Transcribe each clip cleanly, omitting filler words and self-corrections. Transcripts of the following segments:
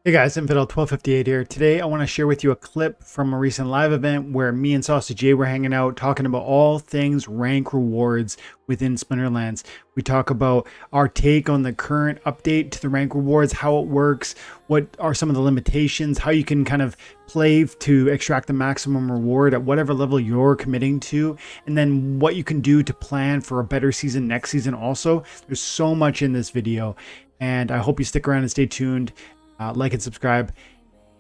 Hey guys, Infidel1258 here. Today I want to share with you a clip from a recent live event where me and SaucyJay were hanging out talking about all things rank rewards within Splinterlands. We talk about our take on the current update to the rank rewards, how it works, what are some of the limitations, how you can kind of play to extract the maximum reward at whatever level you're committing to, and then what you can do to plan for a better season next season also. There's so much in this video, and I hope you stick around and stay tuned. Like and subscribe.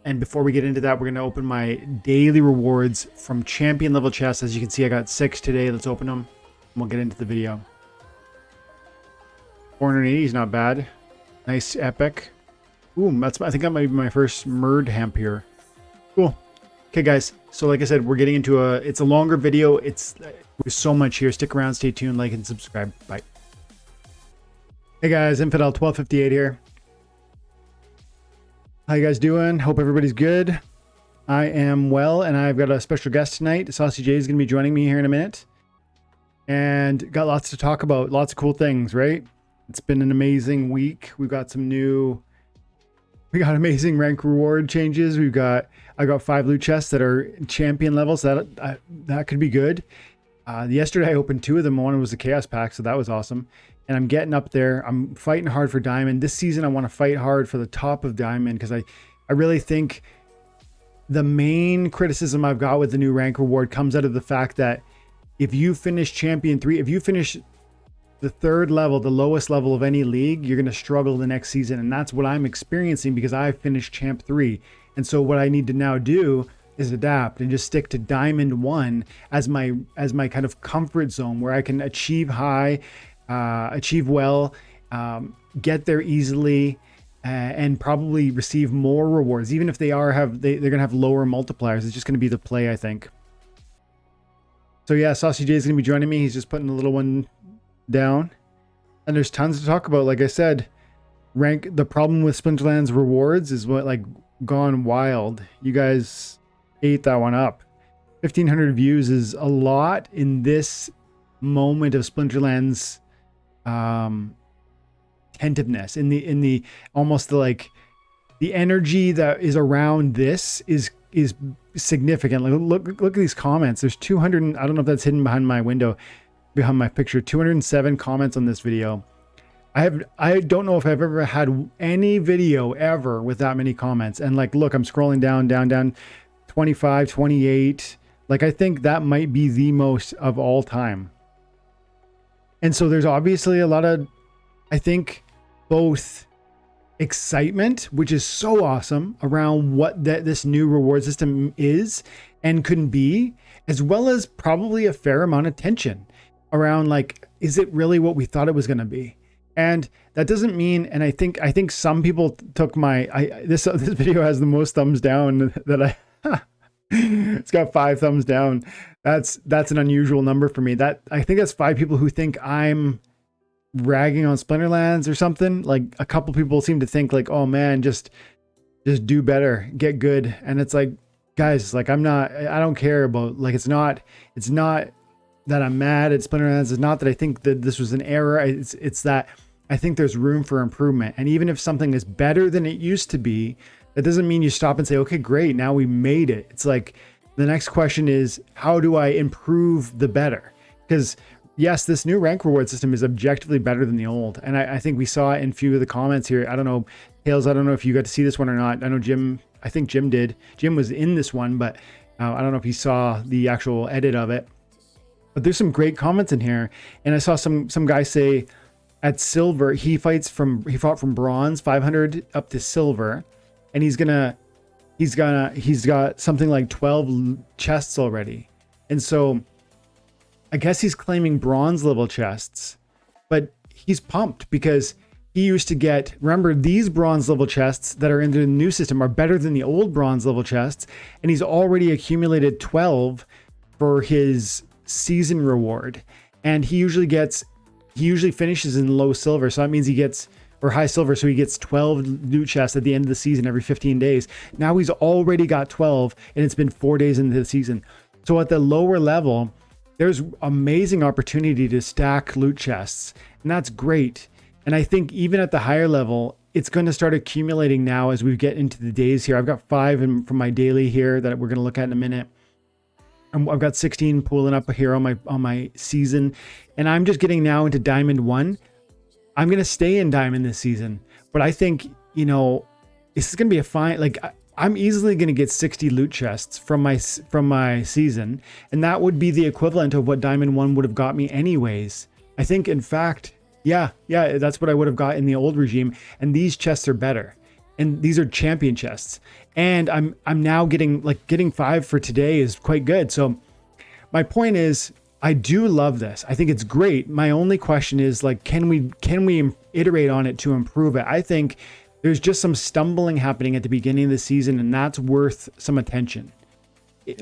And before we get into that, we're going to open my daily rewards from champion level chests. As you can see, I got 6 today. Let's open them and we'll get into the video. 480 is not bad. Nice epic. Ooh, I think that might be my first Murd Hemp here. Cool. Okay guys, so like I said, we're getting into it's a longer video. There's so much here. Stick around, stay tuned, like and subscribe. Bye. Hey guys, Infidel1258 here. How you guys doing? Hope everybody's good. I am well, and I've got a special guest tonight. SaucyJay is going to be joining me here in a minute. And got lots to talk about. Lots of cool things, right? It's been an amazing week. We got amazing rank reward changes. I got 5 loot chests that are champion levels. That could be good. Yesterday I opened 2 of them. One was a chaos pack, so that was awesome. And I'm getting up there. I'm fighting hard for diamond. This season I want to fight hard for the top of diamond, because I really think the main criticism I've got with the new rank reward comes out of the fact that if you finish champion 3, if you finish the 3rd level, the lowest level of any league, you're going to struggle the next season. And that's what I'm experiencing because I finished champ 3. And so what I need to now do is adapt and just stick to diamond 1 as my kind of comfort zone where I can achieve high, achieve well, get there easily, and probably receive more rewards, even if they're gonna have lower multipliers. It's just gonna be the play, I think. So yeah, SaucyJay is gonna be joining me. He's just putting a little one down, and there's tons to talk about. Like I said, the problem with Splinterlands rewards is gone wild. You guys ate that one up. 1,500 views is a lot in this moment of Splinterlands attentiveness, in the almost the energy that is around this is significant. Look at these comments. There's 200, I don't know if that's hidden behind my window, behind my picture, 207 comments on this video. I don't know if I've ever had any video ever with that many comments. And look, I'm scrolling down 25, 28. I think that might be the most of all time. And so there's obviously a lot of, I think, both excitement, which is so awesome, around what this new reward system is and couldn't be, as well as probably a fair amount of tension around is it really what we thought it was going to be? And that doesn't mean, and I think some people took this video has the most thumbs down that it's got 5 thumbs down. That's an unusual number for me. I think that's 5 people who think I'm ragging on Splinterlands or something. A couple people seem to think oh man, just do better, get good. And it's guys, I don't care about, it's not that I'm mad at Splinterlands. It's not that I think that this was an error. It's that I think there's room for improvement. And even if something is better than it used to be, that doesn't mean you stop and say, okay, great, now we made it. It's the next question is, how do I improve the better? Because yes, this new rank reward system is objectively better than the old. And I think we saw it in a few of the comments here. I don't know, Tails, I don't know if you got to see this one or not. I know I think Jim did. Jim was in this one, but I don't know if he saw the actual edit of it. But there's some great comments in here. And I saw some guy say at silver, he fought from bronze 500 up to silver. And he's got something like 12 chests already. And so I guess he's claiming bronze level chests, but he's pumped because he used to get, remember, these bronze level chests that are in the new system are better than the old bronze level chests. And he's already accumulated 12 for his season reward. And he usually finishes in low silver. So that means he gets, or high silver, so he gets 12 loot chests at the end of the season every 15 days. Now he's already got 12, and it's been 4 days into the season. So at the lower level, there's amazing opportunity to stack loot chests, and that's great. And I think even at the higher level, it's going to start accumulating now as we get into the days here. I've got 5 from my daily here that we're going to look at in a minute. I've got 16 pulling up here on my season, and I'm just getting now into Diamond 1. I'm going to stay in Diamond this season, but I think, you know, this is going to be a fine, like I'm easily going to get 60 loot chests from my season, and that would be the equivalent of what Diamond 1 would have got me anyways. I think, in fact, yeah, that's what I would have got in the old regime, and these chests are better. And these are champion chests. And I'm now getting 5 for today is quite good. So my point is, I do love this. I think it's great. My only question is, like, can we iterate on it to improve it? I think there's just some stumbling happening at the beginning of the season, and that's worth some attention.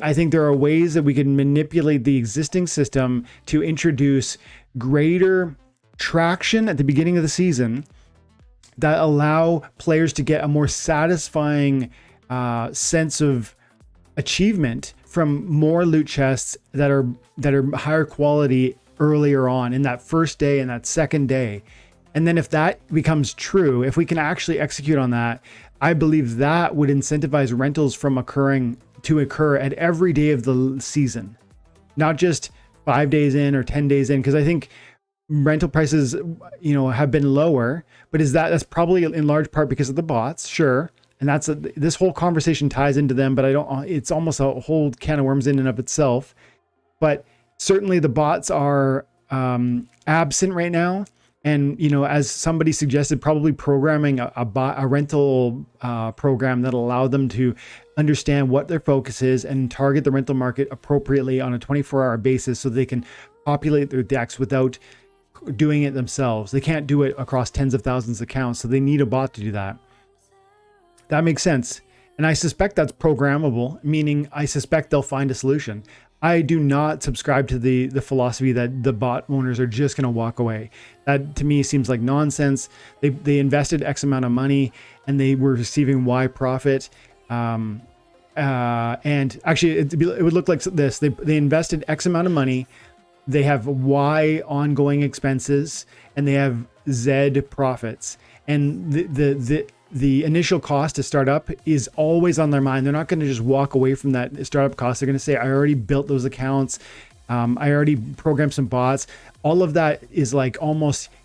I think there are ways that we can manipulate the existing system to introduce greater traction at the beginning of the season that allow players to get a more satisfying sense of achievement from more loot chests that are higher quality earlier on in that first day and that second day. And then if that becomes true, if we can actually execute on that, I believe that would incentivize rentals from occur at every day of the season, not just 5 days in or 10 days in, because I think rental prices, you know, have been lower, but that's probably in large part because of the bots, sure. And this whole conversation ties into them, but it's almost a whole can of worms in and of itself. But certainly the bots are absent right now. And, you know, as somebody suggested, probably programming a rental program that'll allow them to understand what their focus is and target the rental market appropriately on a 24-hour basis so they can populate their decks without doing it themselves. They can't do it across tens of thousands of accounts, so they need a bot to do that. That makes sense. And I suspect that's programmable, meaning I suspect they'll find a solution. I do not subscribe to the philosophy that the bot owners are just going to walk away. That to me seems like nonsense. They invested X amount of money and they were receiving Y profit. And actually it would look like this. They invested X amount of money. They have Y ongoing expenses and they have Z profits. And the initial cost to start up is always on their mind. They're not going to just walk away from that startup cost. They're going to say, I already built those accounts. I already programmed some bots. All of that is like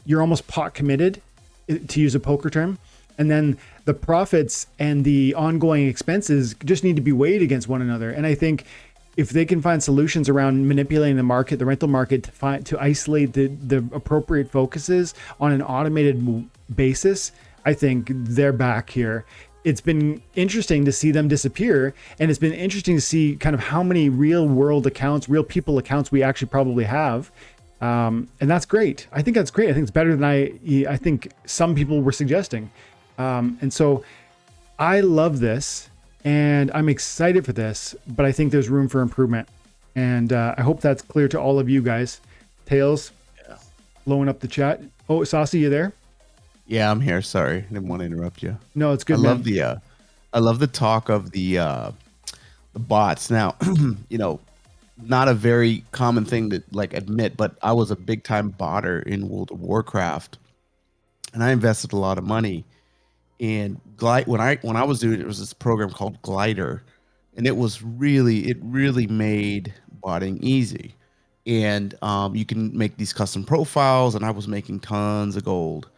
you're almost pot committed, to use a poker term. And then the profits and the ongoing expenses just need to be weighed against one another. And I think if they can find solutions around manipulating the market, the rental market, to isolate the appropriate focuses on an automated basis, I think they're back here. It's been interesting to see them disappear, and it's been interesting to see kind of how many real world accounts, real people accounts we actually probably have. And that's great. I think that's great. I think it's better than I think some people were suggesting. And so I love this and I'm excited for this, but I think there's room for improvement. And I hope that's clear to all of you guys. Tails, blowing up the chat. Oh, Saucy, you there? Yeah, I'm here. Sorry, I didn't want to interrupt you. No, it's good. I love the talk of the bots. Now, you know, not a very common thing to like admit, but I was a big time botter in World of Warcraft, and I invested a lot of money. And when I was doing it, was this program called Glider, and it really made botting easy. And you can make these custom profiles, and I was making tons of gold.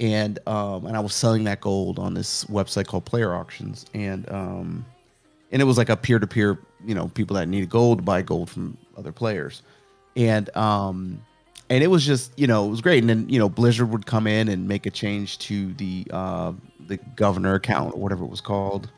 And I was selling that gold on this website called Player Auctions, and it was like a peer-to-peer, you know, people that needed gold to buy gold from other players, and it was just, you know, it was great. And then, you know, Blizzard would come in and make a change to the governor account or whatever it was called,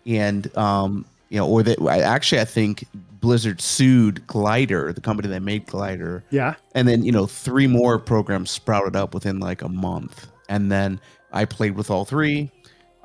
and you know, or I think Blizzard sued Glider, the company that made Glider. Yeah. And then, you know, 3 more programs sprouted up within like a month. And then I played with all 3.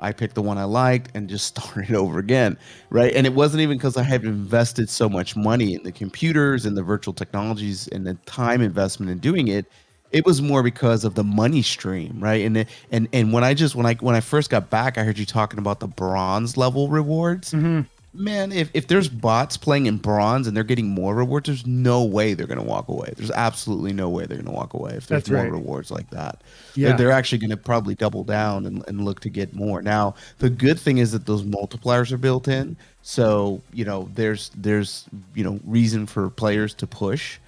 I picked the one I liked and just started over again, right? And it wasn't even because I had invested so much money in the computers and the virtual technologies and the time investment in doing it. It was more because of the money stream, right? And when I first got back, I heard you talking about the bronze level rewards. Mm-hmm. Man, if there's bots playing in bronze and they're getting more rewards, there's no way they're going to walk away. There's absolutely no way they're going to walk away if there's That's more right. rewards like that. Yeah. They're actually going to probably double down and look to get more. Now, the good thing is that those multipliers are built in, so there's reason for players to push.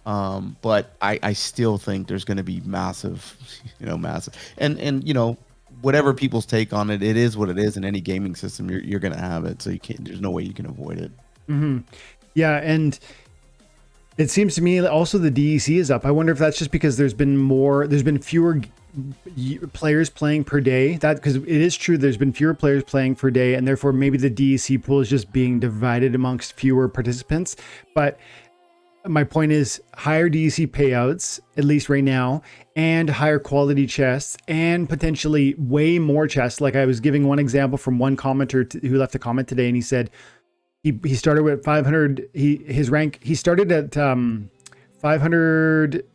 But I still think there's going to be massive, massive, and whatever people's take on it, it is what it is. In any gaming system, you're going to have it, so you can't. There's no way you can avoid it. Yeah, and it seems to me also the DEC is up. I wonder if that's just because there's been fewer players playing per day. That because it is true, there's been fewer players playing per day, and therefore maybe the DEC pool is just being divided amongst fewer participants. But my point is higher DEC payouts, at least right now, and higher quality chests, and potentially way more chests. Like I was giving one example from one commenter who left a comment today, and he said he started with 500. He started at 500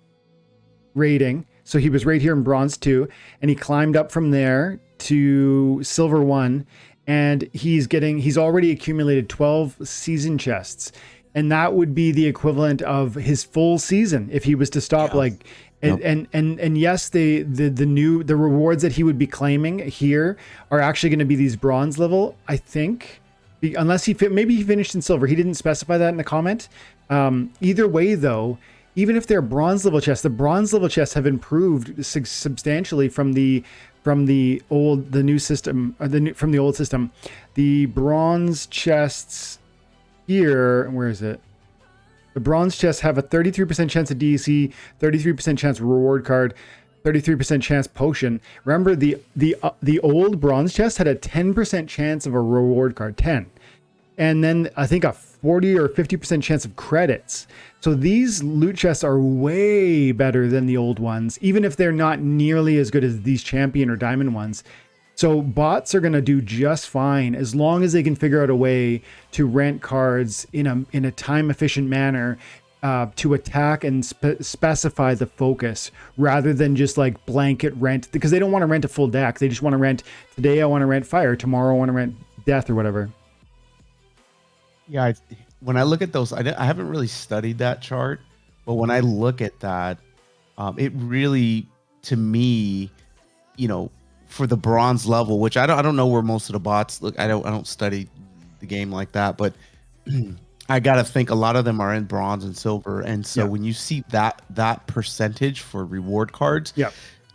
rating, so he was right here in bronze 2, and he climbed up from there to silver 1, and he's already accumulated 12 season chests. And that would be the equivalent of his full season if he was to stop. And yes, the rewards that he would be claiming here are actually going to be these bronze level, I think, unless maybe he finished in silver. He didn't specify that in the comment. Either way, though, even if they're bronze level chests, the bronze level chests have improved substantially from the new system, from the old system. The bronze chests here, where is it? The bronze chests have a 33% chance of DEC, 33% chance reward card, 33% chance potion. Remember, the old bronze chest had a 10% chance of a reward card, 10. And then I think a 40 or 50% chance of credits. So these loot chests are way better than the old ones, even if they're not nearly as good as these champion or diamond ones. So bots are going to do just fine as long as they can figure out a way to rent cards in a time efficient manner to attack and specify the focus rather than just like blanket rent, because they don't want to rent a full deck. They just want to rent today. I want to rent fire. Tomorrow I want to rent death or whatever. Yeah, when I look at those, I haven't really studied that chart, but when I look at that, it really, to me, for the bronze level, which I don't know where most of the bots look. I don't study the game like that, but I gotta think a lot of them are in bronze and silver, and so when you see that percentage for reward cards,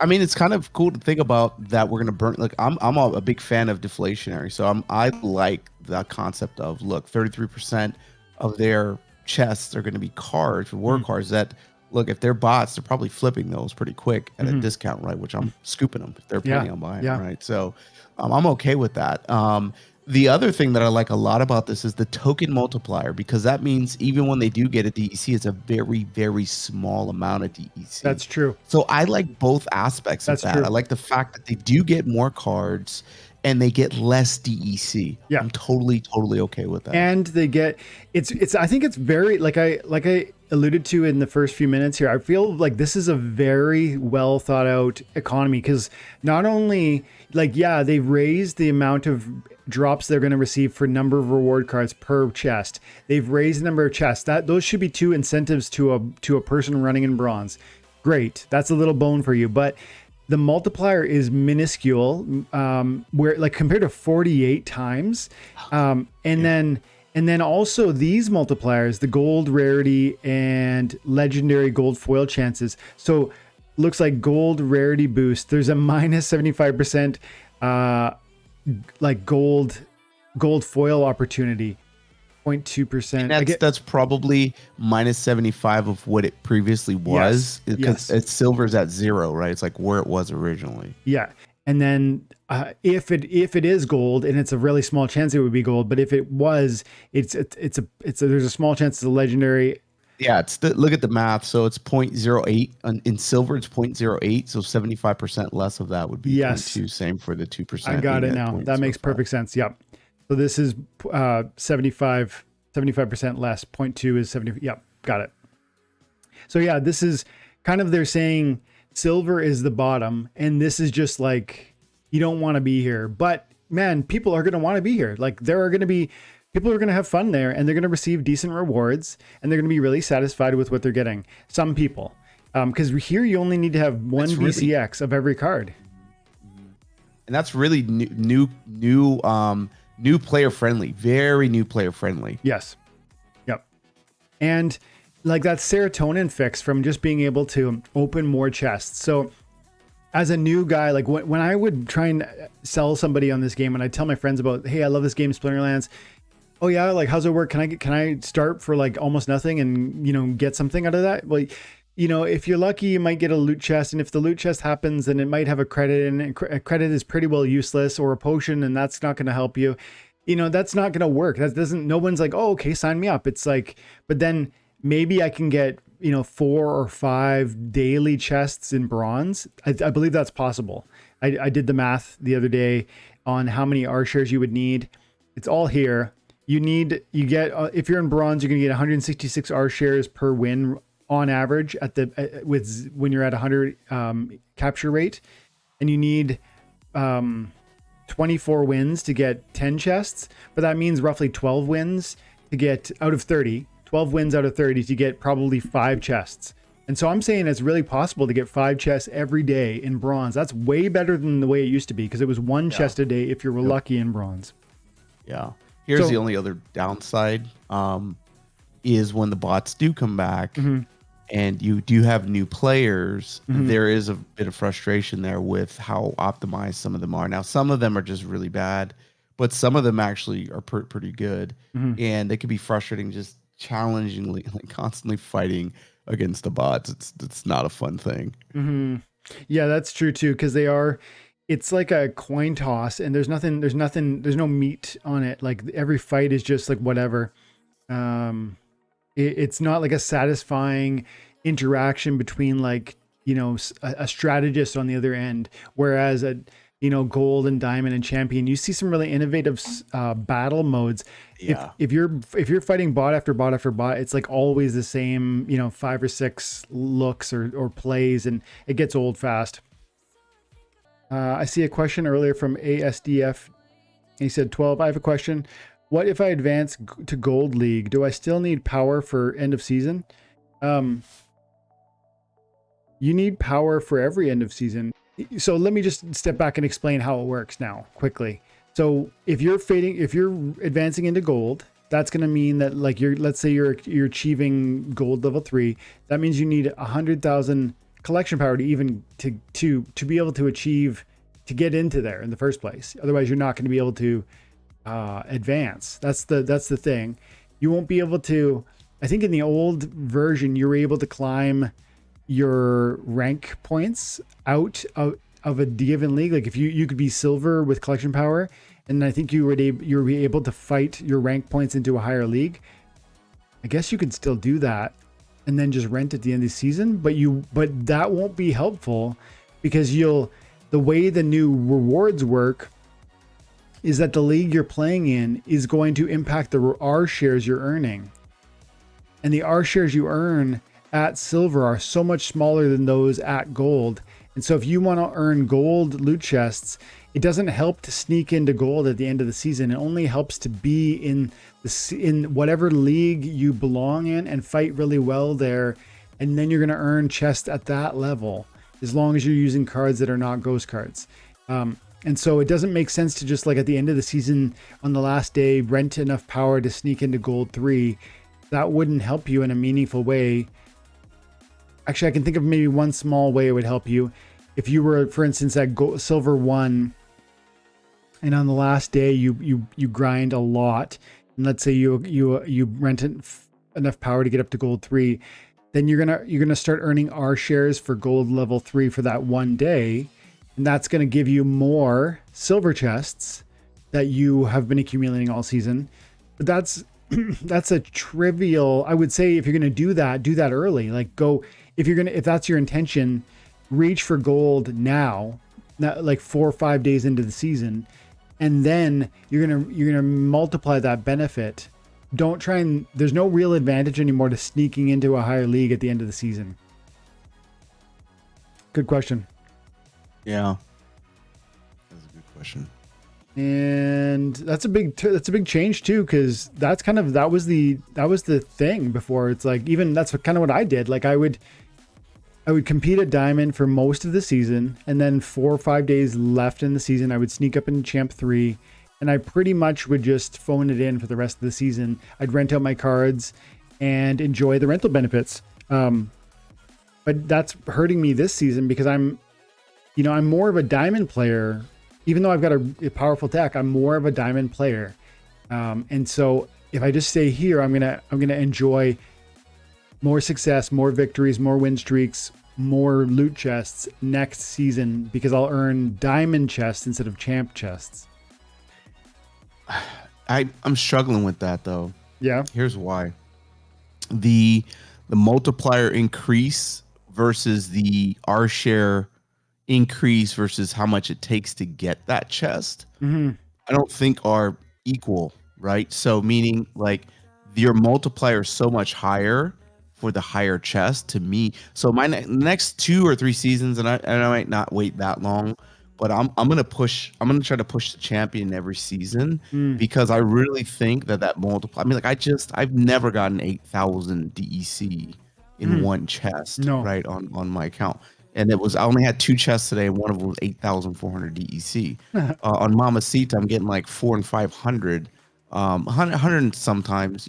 I mean, it's kind of cool to think about that we're gonna burn. Like I'm a big fan of deflationary, so I like the concept of 33% of their chests are going to be cards, reward cards that. Look, if they're bots, they're probably flipping those pretty quick at a discount, right? Which I'm scooping them if they're planning on buying them, right? So I'm okay with that. The other thing that I like a lot about this is the token multiplier, because that means even when they do get a DEC, it's a very, very small amount of DEC. That's true. So I like both aspects of that. True. I like the fact that they do get more cards and they get less DEC. Yeah, I'm totally okay with that. And they get I think it's very like I alluded to in the first few minutes here. I feel like this is a very well thought out economy, because not only they've raised the amount of drops they're going to receive for number of reward cards per chest. They've raised the number of chests. Those should be 2 incentives to a person running in bronze. Great, that's a little bone for you, but the multiplier is minuscule, where like compared to 48 times. And then also these multipliers, the gold rarity and legendary gold foil chances. So looks like gold rarity boost. There's a minus 75% like gold foil opportunity. 0.2%. That's probably minus 75 of what it previously was, because it's silver's at 0, right? It's like where it was originally. Yeah. And then if it is gold, and it's a really small chance it would be gold, but if it was, there's a small chance it's a legendary. Yeah, look at the math. So it's 0.08 in silver. It's 0.08. So 75% less of that would be 0.2. Same for the 2%. I got it now. That makes perfect sense. Yep. So this is 75% less. 0.2 is 70. Yep, got it. So yeah, this is kind of, they're saying silver is the bottom, and this is just like, you don't want to be here. But man, people are going to want to be here. Like there are going to be people are going to have fun there, and they're going to receive decent rewards, and they're going to be really satisfied with what they're getting. Some people, because here you only need to have one BCX of every card, and that's really new player friendly, very new player friendly. Yes, yep, and like that serotonin fix from just being able to open more chests. So as a new guy, like when I would try and sell somebody on this game, and I tell my friends about, hey, I love this game, Splinterlands. Oh yeah, like how's it work? Can I start for like almost nothing and, you know, get something out of that? Well, you know, if you're lucky, you might get a loot chest, and if the loot chest happens, then it might have a credit, and a credit is pretty well useless, or a potion, and that's not going to help you. You know, that's not going to work. That doesn't. No one's like, oh, okay, sign me up. It's like, but then maybe I can get, you know, 4 or 5 daily chests in bronze. I believe that's possible. I did the math the other day on how many R shares you would need. It's all here. You get if you're in bronze, you're gonna get 166 R shares per win on average when you're at 100 capture rate, and you need 24 wins to get 10 chests. But that means roughly 12 wins to get out of 30. 12 wins out of 30 to get probably 5 chests. And so I'm saying it's really possible to get 5 chests every day in bronze. That's way better than the way it used to be, because it was 1 chest a day if you were lucky in bronze. Yeah. Here's the only other downside is when the bots do come back and you do have new players, there is a bit of frustration there with how optimized some of them are. Now, some of them are just really bad, but some of them actually are pretty good. And they can be frustrating, just challengingly, like constantly fighting against the bots. It's not a fun thing. Yeah, that's true too, because it's like a coin toss, and there's no meat on it. Like every fight is just like whatever. It's not like a satisfying interaction between, like, you know, a strategist on the other end, whereas you know, gold and diamond and champion, you see some really innovative battle modes. Yeah. If you're fighting bot after bot after bot, it's like always the same, you know, 5 or 6 looks or plays, and it gets old fast. I see a question earlier from ASDF. He said, 12, I have a question. What if I advance to Gold League? Do I still need power for end of season? You need power for every end of season. So let me just step back and explain how it works now quickly. So if you're advancing into gold, that's going to mean that, like, let's say you're achieving gold level 3. That means you need 100,000 collection power to even to be able to achieve, to get into there in the first place. Otherwise, you're not going to be able to advance. That's the thing. You won't be able to. I think in the old version, you were able to climb your rank points out of a given league. Like if you could be silver with collection power, and I think you were able to fight your rank points into a higher league. I guess you could still do that and then just rent at the end of the season, but that won't be helpful, because the way the new rewards work is that the league you're playing in is going to impact the R shares you're earning. And the R shares you earn at silver are so much smaller than those at gold. And so if you want to earn gold loot chests, it doesn't help to sneak into gold at the end of the season. It only helps to be in whatever league you belong in and fight really well there. And then you're going to earn chests at that level, as long as you're using cards that are not ghost cards. And so it doesn't make sense to just, like, at the end of the season on the last day, rent enough power to sneak into gold 3. That wouldn't help you in a meaningful way. Actually, I can think of maybe one small way it would help you. If you were, for instance, at silver 1, and on the last day you grind a lot, and let's say you rent enough power to get up to gold 3, then you're gonna start earning R shares for gold level 3 for that one day, and that's gonna give you more silver chests that you have been accumulating all season. But that's a trivial. I would say if you're gonna do that early. Like, if that's your intention, reach for gold now, not like 4 or 5 days into the season, and then you're gonna multiply that benefit. Don't try and. There's no real advantage anymore to sneaking into a higher league at the end of the season. Good question. Yeah, that's a good question. And that's a big change too, because that was the thing before. It's like, even that's kind of what I did. Like I would compete at Diamond for most of the season, and then 4 or 5 days left in the season, I would sneak up in Champ 3, and I pretty much would just phone it in for the rest of the season. I'd rent out my cards and enjoy the rental benefits. But that's hurting me this season because I'm more of a Diamond player. Even though I've got a powerful deck, I'm more of a Diamond player. And so if I just stay here, I'm gonna enjoy more success, more victories, more win streaks, more loot chests next season, because I'll earn diamond chests instead of champ chests. I'm struggling with that though. Yeah. Here's why. The multiplier increase versus the R share increase versus how much it takes to get that chest, I don't think are equal, right? So meaning like your multiplier is so much higher for the higher chest to me. So my next 2 or 3 seasons, and I might not wait that long, but I'm gonna try to push the champion every season because I really think that multiply. I mean, like I've never gotten 8,000 DEC in one chest, No. right, on my account. And I only had 2 chests today, and one of them was 8,400 DEC. On Mamacita, I'm getting like 400 and 500, 100 sometimes,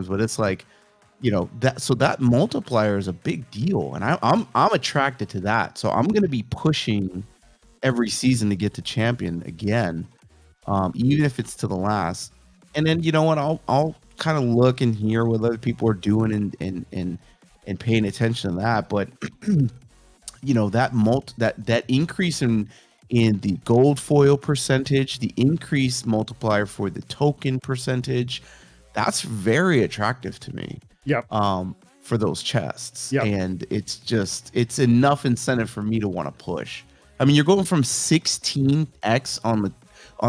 but it's like, that multiplier is a big deal, and I'm attracted to that. So I'm going to be pushing every season to get to champion again, even if it's to the last. And then you know what? I'll kind of look and hear what other people are doing and paying attention to that. But that increase in the gold foil percentage, the increased multiplier for the token percentage, that's very attractive to me. Yep. For those chests. Yep. And it's enough incentive for me to want to push. I mean, you're going from 16x on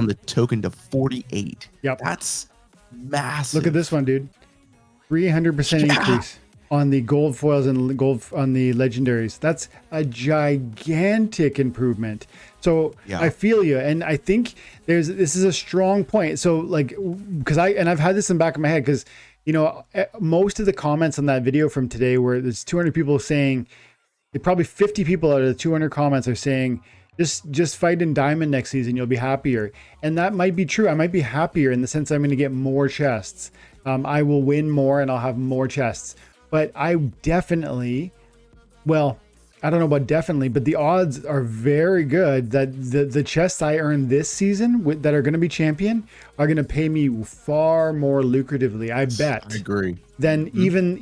the token to 48. Yep. That's massive. Look at this one, dude. 300% increase on the gold foils and gold on the legendaries. That's a gigantic improvement. So I feel you, and I think this is a strong point. So like, because I've had this in the back of my head, because most of the comments on that video from today, where there's 200 people saying, probably 50 people out of the 200 comments are saying, just fight in diamond next season, you'll be happier. And that might be true. I might be happier in the sense I'm going to get more chests. I will win more and I'll have more chests. But I definitely, I don't know about definitely, but the odds are very good that the chests I earn this season that are going to be champion are going to pay me far more lucratively, I bet. I agree. Than even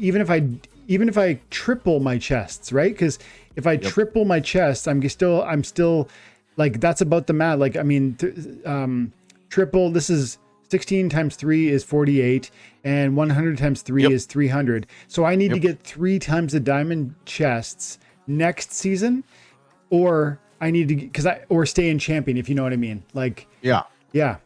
if I triple my chests, right? Because if I triple my chests, I'm still like, that's about the math. Like, I mean, triple, this is 16 times 3 is 48, and 100 times 3 is 300. So I need to get 3 times the diamond chests next season, or I need to or stay in champion, if you know what I mean. Like, yeah. Yep.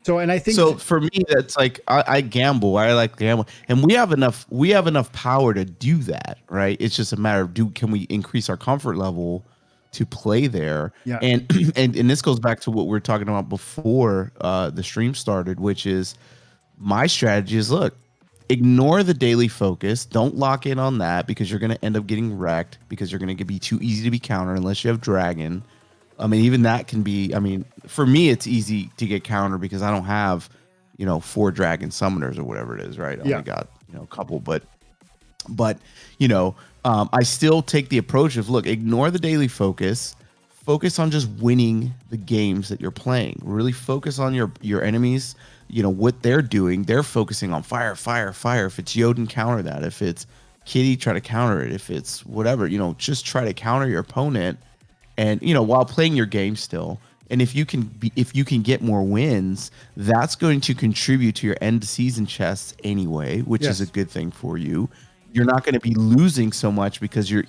So, and I think for me, that's like I gamble. I like gamble, and we have enough power to do that, right? It's just a matter of can we increase our comfort level to play there? Yeah. And this goes back to what we were talking about before the stream started, which is my strategy is, look, ignore the daily focus. Don't lock in on that, because you're going to end up getting wrecked, because you're going to be too easy to be countered unless you have dragon. I mean, even that can be, I mean, for me, it's easy to get countered because I don't have, 4 dragon summoners or whatever it is, right? I only got, a couple, but I still take the approach of, look, ignore the daily focus on just winning the games that you're playing. Really focus on your enemies, what they're doing. They're focusing on fire. If it's Jotun, counter that. If it's Kitty, try to counter it. If it's whatever, just try to counter your opponent, and while playing your game still. And if you can get more wins, that's going to contribute to your end season chests anyway, which is a good thing for you. You're not going to be losing so much because your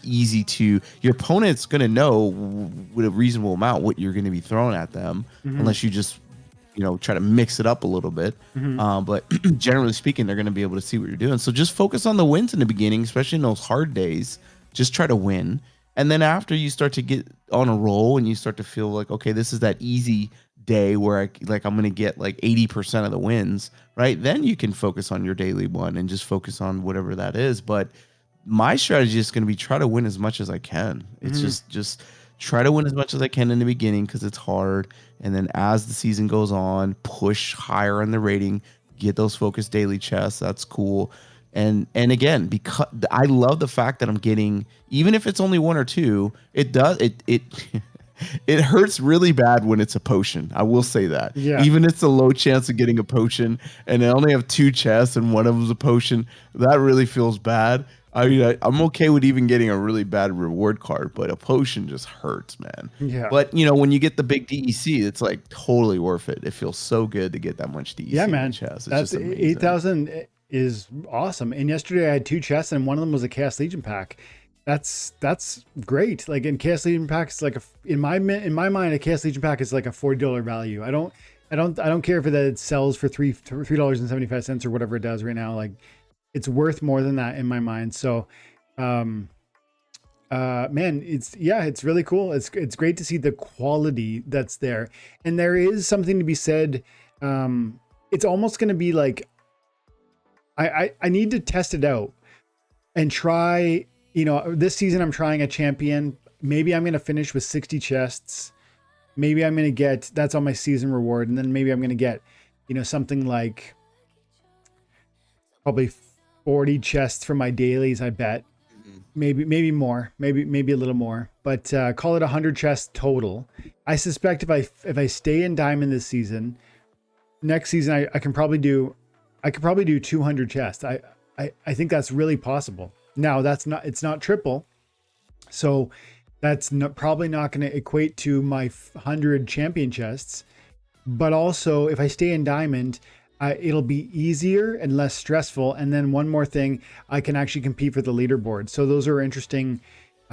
opponent's going to know with a reasonable amount what you're going to be throwing at them, unless you just try to mix it up a little bit. But generally speaking, they're going to be able to see what you're doing. So just focus on the wins in the beginning, especially in those hard days. Just try to win. And then after you start to get on a roll and you start to feel like, okay, this is that easy day where I'm going to get like 80% of the wins, right? Then you can focus on your daily one and just focus on whatever that is. But my strategy is going to be try to win as much as I can. It's just try to win as much as I can in the beginning because it's hard. And then as the season goes on, push higher on the rating, get those focused daily chests. That's cool. And again, because I love the fact that I'm getting, even if it's only one or two, it it hurts really bad when it's a potion. I will say that. Yeah. Even if it's a low chance of getting a potion and I only have two chests and one of them is a potion, that really feels bad. I mean, I'm okay with even getting a really bad reward card, but a potion just hurts, man. Yeah. But, when you get the big DEC, it's like totally worth it. It feels so good to get that much DEC Yeah, man. in the chest. It's That's just amazing. 8,000 is awesome. And yesterday I had 2 chests and one of them was a Chaos Legion pack. That's great. Like in Chaos Legion packs, like in my mind, a Chaos Legion pack is like a $40 value. I don't care if it sells for $3.75 or whatever it does right now. Like it's worth more than that in my mind. So, man, it's really cool. It's great to see the quality that's there. And there is something to be said. It's almost going to be like, I need to test it out and try, this season I'm trying a champion. Maybe I'm going to finish with 60 chests. Maybe I'm going to get, that's on my season reward. And then maybe I'm going to get, something like probably 40 chests for my dailies, I bet. Maybe more, maybe a little more, but call it 100 chests total. I suspect if I stay in diamond this season, next season I could probably do 200 chests. I think that's really possible. Now it's not triple, so that's probably not going to equate to my 100 champion chests. But also, if I stay in diamond, it'll be easier and less stressful. And then one more thing, I can actually compete for the leaderboard. So those are interesting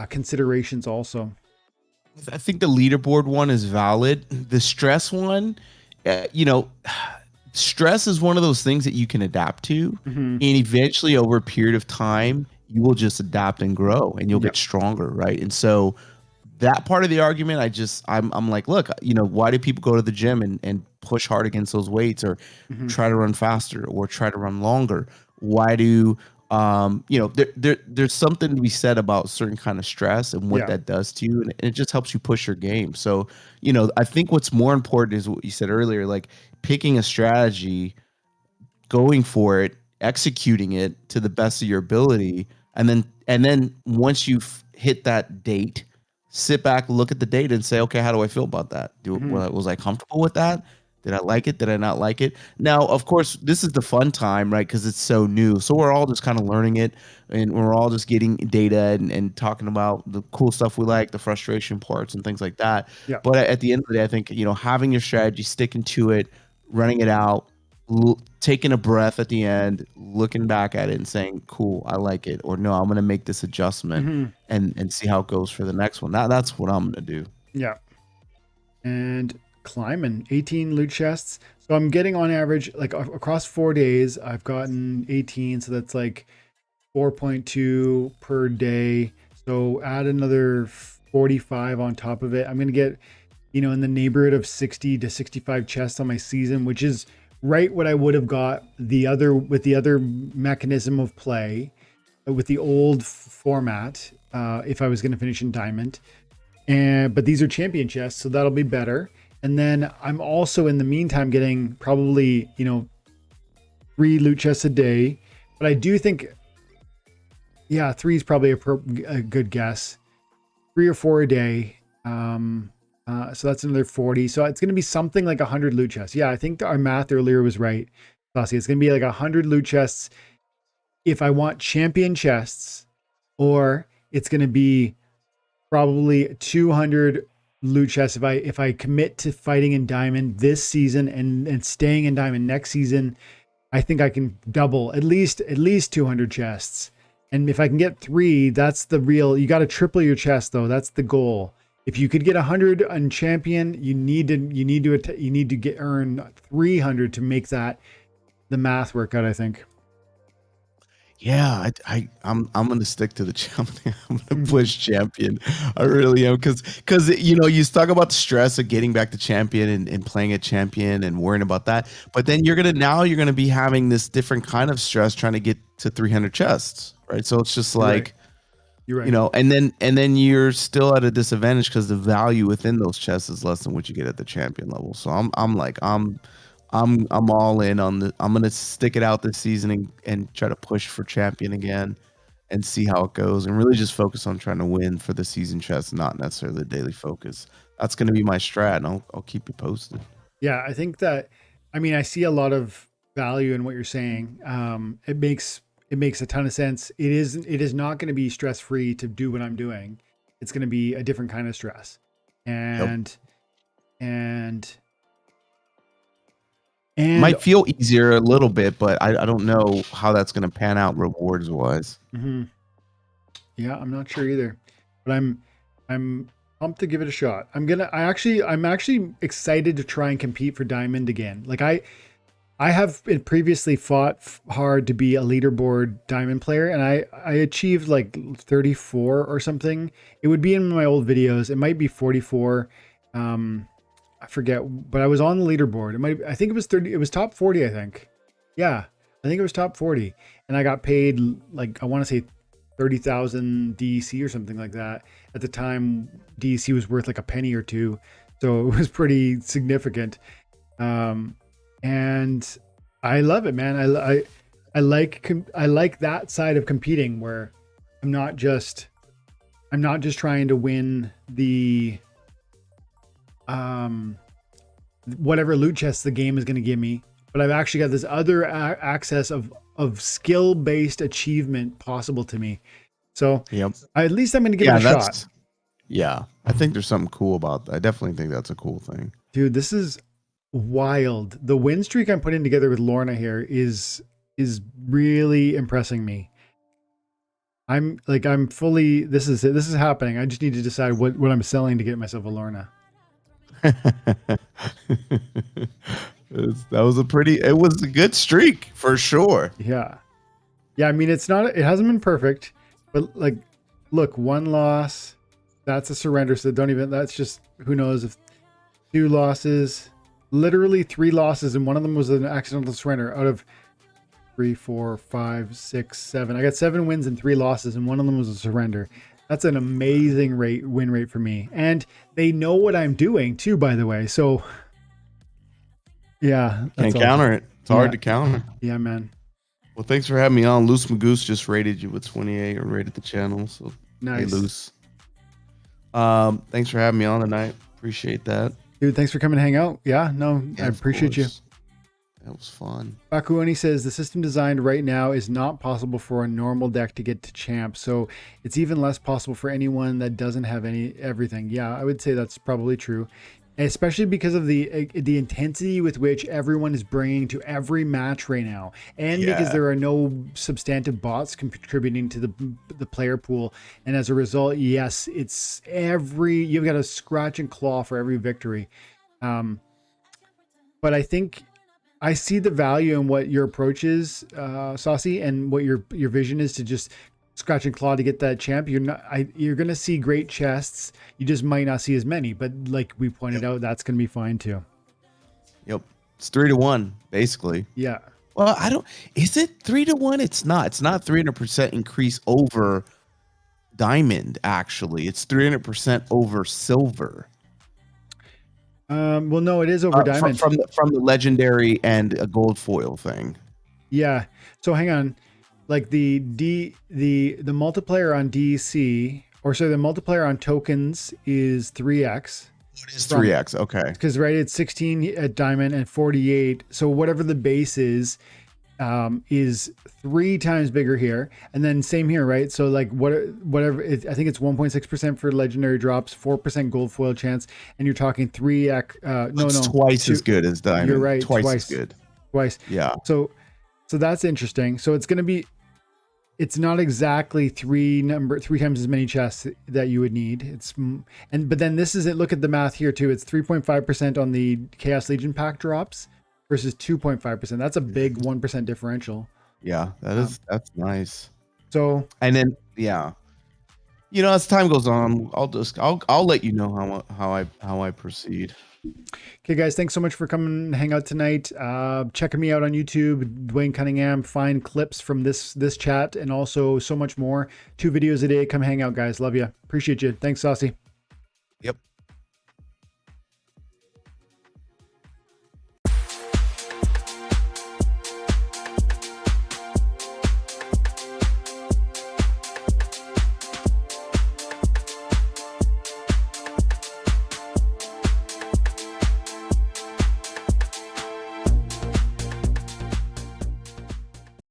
considerations also. I think the leaderboard one is valid. The stress one, stress is one of those things that you can adapt to. And eventually over a period of time, you will just adapt and grow and you'll get stronger, right? And so that part of the argument, I'm like, look, why do people go to the gym and push hard against those weights or try to run faster or try to run longer? Why do there's something to be said about certain kind of stress and what that does to you, and it just helps you push your game. So I think what's more important is what you said earlier, like picking a strategy, going for it, executing it to the best of your ability, and then once you've hit that date, sit back, look at the data and say, okay, how do I feel about that? Was I comfortable with that? Did I like it? Did I not like it? Now, of course, this is the fun time, right? Because it's so new. So we're all just kind of learning it, and we're all just getting data and talking about the cool stuff we like, the frustration parts and things like that. Yeah. But at the end of the day, I think, having your strategy, sticking to it, running it out, taking a breath at the end, looking back at it and saying, cool, I like it, or no, I'm going to make this adjustment and see how it goes for the next one. That's what I'm going to do. Yeah. And climbing 18 loot chests. So I'm getting on average, like across 4 days, I've gotten 18. So that's like 4.2 per day. So add another 45 on top of it. I'm going to get, in the neighborhood of 60 to 65 chests on my season, which is right what I would have got with the other mechanism of play with the old format if I was going to finish in diamond. But these are champion chests, so that'll be better. And then I'm also in the meantime getting probably 3 loot chests a day, but I do think 3 is probably a good guess. 3 or 4 a day. So that's another 40. So it's going to be something like 100 loot chests. Yeah, I think our math earlier was right, Saucy. It's going to be like 100 loot chests if I want champion chests, or it's going to be probably 200 loot chests if I commit to fighting in diamond this season and staying in diamond next season. I think I can double at least 200 chests. And if I can get 3, that's the real. You got to triple your chest though. That's the goal. If you could get 100 on champion, you need to earn 300 to make that the math work out, I think. Yeah, I'm gonna stick to the champion. I'm gonna push champion. I really am because you talk about the stress of getting back to champion and playing a champion and worrying about that. But then you're gonna be having this different kind of stress trying to get to 300 chests, right? So it's just You're right. like You're right. and then you're still at a disadvantage because the value within those chests is less than what you get at the champion level. So I'm all in on the. I'm gonna stick it out this season and try to push for champion again, and see how it goes, and really just focus on trying to win for the season chest, not necessarily the daily focus. That's gonna be my strat, and I'll keep you posted. Yeah, I think that, I mean, I see a lot of value in what you're saying. It makes a ton of sense. It is not going to be stress free to do what I'm doing. It's going to be a different kind of stress, Yep. and and and Might feel easier a little bit, but I don't know how that's gonna pan out rewards wise. mhm. Yeah, I'm not sure either, but I'm pumped to give it a shot. I'm actually excited to try and compete for diamond again. Like I have been previously fought hard to be a leaderboard diamond player, and I achieved like 34 or something. It would be in my old videos. It might be 44. I forget, but I was on the leaderboard. I think it was 30. It was top 40, I think. Yeah, I think it was top 40, and I got paid like, I want to say 30,000 DEC or something like that. At the time, DEC was worth like a penny or two, so it was pretty significant. And I love it, man. I like that side of competing where I'm not just trying to win the whatever loot chest the game is going to give me, but I've actually got this other access of skill based achievement possible to me. So Yep. at least I'm going to give Yeah, it a shot. yeah. I think there's something cool about that. I definitely think that's a cool thing. Dude, this is wild. The win streak I'm putting together with Lorna here is really impressing me. I'm fully, this is it. This is happening. I just need to decide what I'm selling to get myself a Lorna. That was it was a good streak for sure. Yeah. Yeah, I mean, it hasn't been perfect, but like, look, one loss, that's a surrender. So that's just, who knows, if 2 losses, literally 3 losses, and one of them was an accidental surrender out of 3, 4, 5, 6, 7. I got 7 wins and 3 losses, and one of them was a surrender. That's an amazing win rate for me. And they know what I'm doing too, by the way. So yeah. Can't counter it. It's hard to counter. Yeah, man. Well, thanks for having me on. Loose Magoose just rated you with 28 or rated the channel. So Nice. Hey, Loose. Thanks for having me on tonight. Appreciate that. Dude, thanks for coming to hang out. Yeah, no, I appreciate you. That was fun. Bakuoni says the system designed right now is not possible for a normal deck to get to champ, so it's even less possible for anyone that doesn't have everything. Yeah, I would say that's probably true, especially because of the intensity with which everyone is bringing to every match right now, and because there are no substantive bots contributing to the player pool, and as a result, yes, it's you've got to scratch and claw for every victory. But I think I see the value in what your approach is, Saucy, and what your vision is to just scratch and claw to get that champ. You're going to see great chests. You just might not see as many, but like we pointed out, that's going to be fine too. Yep. It's 3-1, basically. Yeah. Well, is it 3-1? It's not 300% increase over diamond. Actually, it's 300% over silver. Well, no, it is over diamond from the legendary and a gold foil thing. Yeah. So hang on, like the multiplier on DC, or sorry, the multiplier on tokens is 3x. It is 3x. Okay. Because right, it's 16 at diamond and 48. So whatever the base is 3 times bigger here, and then same here, right? So like whatever I think it's 1.6% for legendary drops, 4% gold foil chance, and you're talking 3x. Twice as good as diamond. You're right, twice as good. Twice. Yeah. So that's interesting. So it's going to be, it's not exactly 3 times as many chests that you would need. But then this is it. Look at the math here too. It's 3.5% on the Chaos Legion pack drops versus 2.5%. That's a big 1% differential. Yeah, that's nice. So And then yeah, you know, as time goes on, I'll let you know how I proceed. okay, guys, thanks so much for coming and hang out tonight. Checking me out on YouTube, Dwayne Cunningham. Find clips from this chat and also so much more. 2 videos a day. Come hang out, guys. Love you. Appreciate you. Thanks, Saucy. Yep.